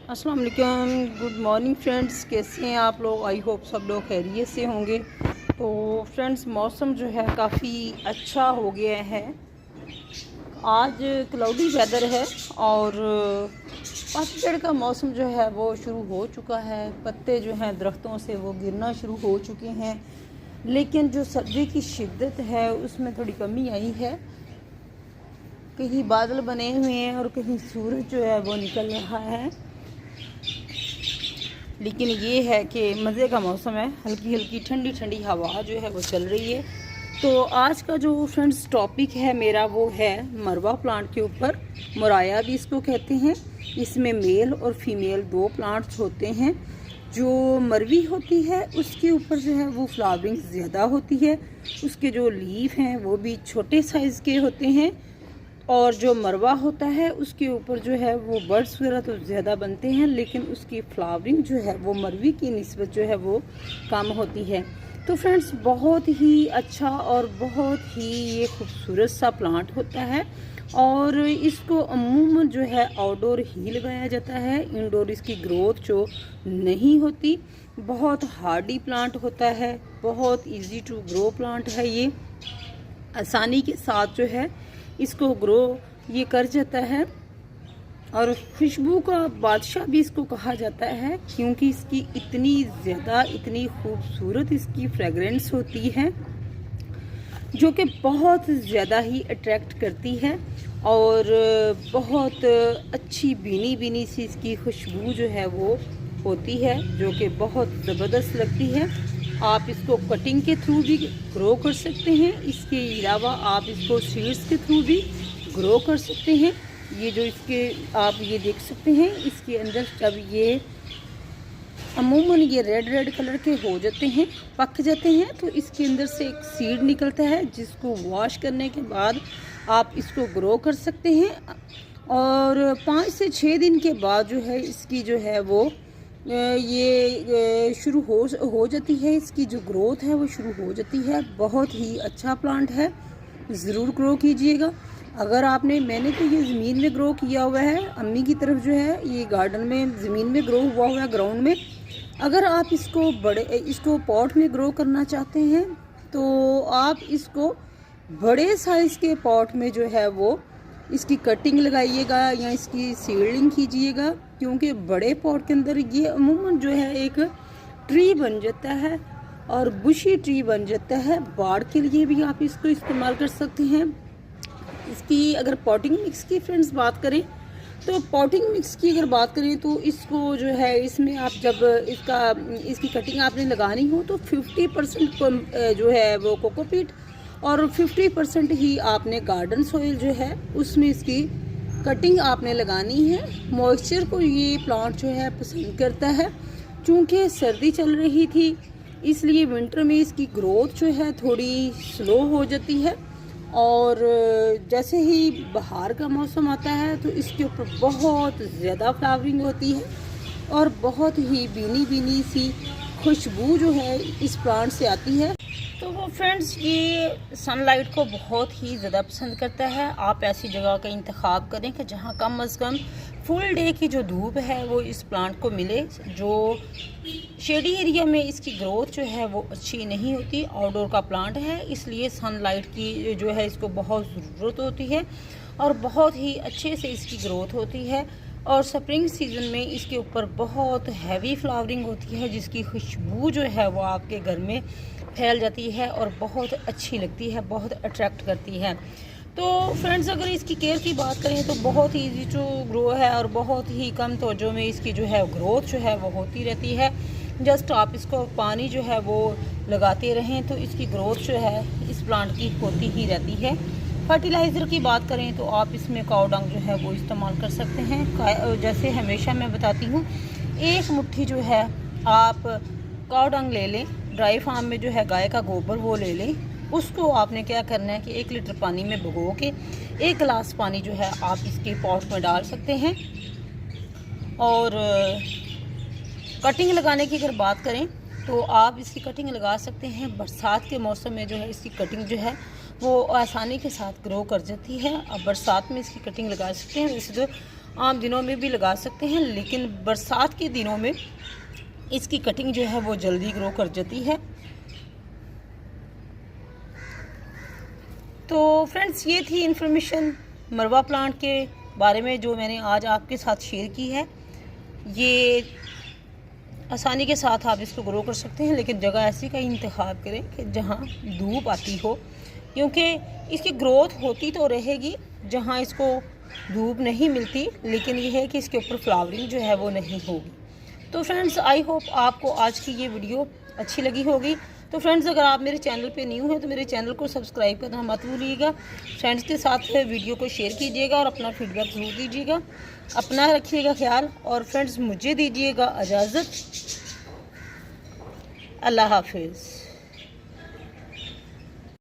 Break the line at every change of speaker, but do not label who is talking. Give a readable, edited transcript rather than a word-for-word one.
अस्सलाम वालेकुम, good morning friends. कैसे हैं आप लोग? आई होप सब लोग खैरियत से होंगे। तो फ्रेंड्स, मौसम जो है काफ़ी अच्छा हो गया है। आज क्लाउडी वेदर है और पतझड़ का मौसम जो है वो शुरू हो चुका है। पत्ते जो हैं दरख्तों से वो गिरना शुरू हो चुके हैं, लेकिन जो सर्दी की शिद्दत है उसमें थोड़ी कमी आई है। कहीं बादल बने हुए हैं और कहीं सूरज जो है वो निकल रहा है, लेकिन ये है कि मज़े का मौसम है। हल्की हल्की ठंडी ठंडी हवा जो है वो चल रही है। तो आज का जो फ्रेंड्स टॉपिक है मेरा वो है मरवा प्लांट के ऊपर। मोराया भी इसको कहते हैं। इसमें मेल और फीमेल दो प्लांट्स होते हैं। जो मरवी होती है उसके ऊपर जो है वो फ्लावरिंग ज़्यादा होती है। उसके जो लीफ हैं वो भी छोटे साइज़ के होते हैं, और जो मरवा होता है उसके ऊपर जो है वो बर्ड्स वगैरह तो ज़्यादा बनते हैं, लेकिन उसकी फ्लावरिंग जो है वो मरवी की निस्बत जो है वो कम होती है। तो फ्रेंड्स, बहुत ही अच्छा और बहुत ही ये खूबसूरत सा प्लांट होता है, और इसको अमूमन जो है आउटडोर ही लगाया जाता है। इंडोर इसकी ग्रोथ जो नहीं होती। बहुत हार्डी प्लांट होता है, बहुत इजी टू ग्रो प्लांट है। ये आसानी के साथ जो है इसको ग्रो ये कर जाता है, और खुशबू का बादशाह भी इसको कहा जाता है, क्योंकि इसकी इतनी ज़्यादा इतनी खूबसूरत इसकी फ्रेगरेंस होती है जो कि बहुत ज़्यादा ही अट्रैक्ट करती है। और बहुत अच्छी भीनी भीनी सी इसकी खुशबू जो है वो होती है, जो कि बहुत ज़बरदस्त लगती है। आप इसको कटिंग के थ्रू भी ग्रो कर सकते हैं। इसके अलावा आप इसको सीड्स के थ्रू भी ग्रो कर सकते हैं। ये जो इसके आप ये देख सकते हैं, इसके अंदर जब ये अमूमन ये रेड रेड कलर के हो जाते हैं, पक जाते हैं, तो इसके अंदर से एक सीड निकलता है, जिसको वॉश करने के बाद आप इसको ग्रो कर सकते हैं। और 5 से 6 दिन के बाद जो है इसकी जो है वो ये शुरू हो जाती है। इसकी जो ग्रोथ है वो शुरू हो जाती है। बहुत ही अच्छा प्लांट है, ज़रूर ग्रो कीजिएगा। अगर मैंने तो ये ज़मीन में ग्रो किया हुआ है। अम्मी की तरफ जो है ये गार्डन में ज़मीन में ग्रो हुआ है, ग्राउंड में। अगर आप इसको पॉट में ग्रो करना चाहते हैं तो आप इसको बड़े साइज़ के पॉट में जो है वो इसकी कटिंग लगाइएगा या इसकी सीडलिंग कीजिएगा, क्योंकि बड़े पॉट के अंदर ये अमूमन जो है एक ट्री बन जाता है और बुशी ट्री बन जाता है। बाड़ के लिए भी आप इसको इस्तेमाल कर सकते हैं। इसकी अगर पॉटिंग मिक्स की फ्रेंड्स बात करें, तो पॉटिंग मिक्स की अगर बात करें तो इसको जो है इसमें आप जब इसकी कटिंग आपने लगानी हो तो 50% जो है वो कोकोपीट और 50% ही आपने गार्डन सॉइल जो है उसमें इसकी कटिंग आपने लगानी है। मॉइस्चर को ये प्लांट जो है पसंद करता है। चूँकि सर्दी चल रही थी, इसलिए विंटर में इसकी ग्रोथ जो है थोड़ी स्लो हो जाती है, और जैसे ही बाहर का मौसम आता है तो इसके ऊपर बहुत ज़्यादा फ्लावरिंग होती है, और बहुत ही भीनी भीनी सी खुशबू जो है इस प्लांट से आती है। तो वो फ्रेंड्स, ये सनलाइट को बहुत ही ज़्यादा पसंद करता है। आप ऐसी जगह का इंतखाब करें कि जहाँ कम अज़ कम फुल डे की जो धूप है वो इस प्लांट को मिले। जो शेडी एरिया में इसकी ग्रोथ जो है वो अच्छी नहीं होती। आउटडोर का प्लांट है, इसलिए सनलाइट की जो है इसको बहुत ज़रूरत होती है, और बहुत ही अच्छे से इसकी ग्रोथ होती है। और स्प्रिंग सीज़न में इसके ऊपर बहुत हैवी फ्लावरिंग होती है, जिसकी खुशबू जो है वो आपके घर में फैल जाती है और बहुत अच्छी लगती है, बहुत अट्रैक्ट करती है। तो फ्रेंड्स, अगर इसकी केयर की बात करें तो बहुत ही ईजी टू ग्रो है, और बहुत ही कम तवज्जो में इसकी जो है ग्रोथ जो है वो होती रहती है। जस्ट आप इसको पानी जो है वो लगाते रहें तो इसकी ग्रोथ जो है इस प्लांट की होती ही रहती है। फर्टिलाइज़र की बात करें तो आप इसमें काऊ डंग जो है वो इस्तेमाल कर सकते हैं। जैसे हमेशा मैं बताती हूँ, एक मुट्ठी जो है आप काऊ डंग ले लें। ड्राई फार्म में जो है गाय का गोबर वो ले लें। उसको आपने क्या करना है कि 1 लीटर पानी में भिगो के 1 गिलास पानी जो है आप इसके पॉट में डाल सकते हैं। और कटिंग लगाने की अगर बात करें तो आप इसकी कटिंग लगा सकते हैं। बरसात के मौसम में जो है इसकी कटिंग जो है वो आसानी के साथ ग्रो कर जाती है। अब बरसात में इसकी कटिंग लगा सकते हैं। वैसे तो आम दिनों में भी लगा सकते हैं, लेकिन बरसात के दिनों में इसकी कटिंग जो है वो जल्दी ग्रो कर जाती है। तो फ्रेंड्स, ये थी इन्फॉर्मेशन मरवा प्लांट के बारे में जो मैंने आज आपके साथ शेयर की है। ये आसानी के साथ आप इसको ग्रो कर सकते हैं, लेकिन जगह ऐसी का इंतखाब करें कि जहाँ धूप आती हो, क्योंकि इसकी ग्रोथ होती तो रहेगी जहाँ इसको धूप नहीं मिलती, लेकिन ये है कि इसके ऊपर फ्लावरिंग जो है वो नहीं होगी। तो फ्रेंड्स, आई होप आपको आज की ये वीडियो अच्छी लगी होगी। तो फ्रेंड्स, अगर आप मेरे चैनल पे न्यू हैं तो मेरे चैनल को सब्सक्राइब करना मत भूलिएगा। फ्रेंड्स के साथ वीडियो को शेयर कीजिएगा और अपना फीडबैक ज़रूर दीजिएगा। अपना रखिएगा ख्याल, और फ्रेंड्स मुझे दीजिएगा इजाज़त। अल्लाह हाफिज़।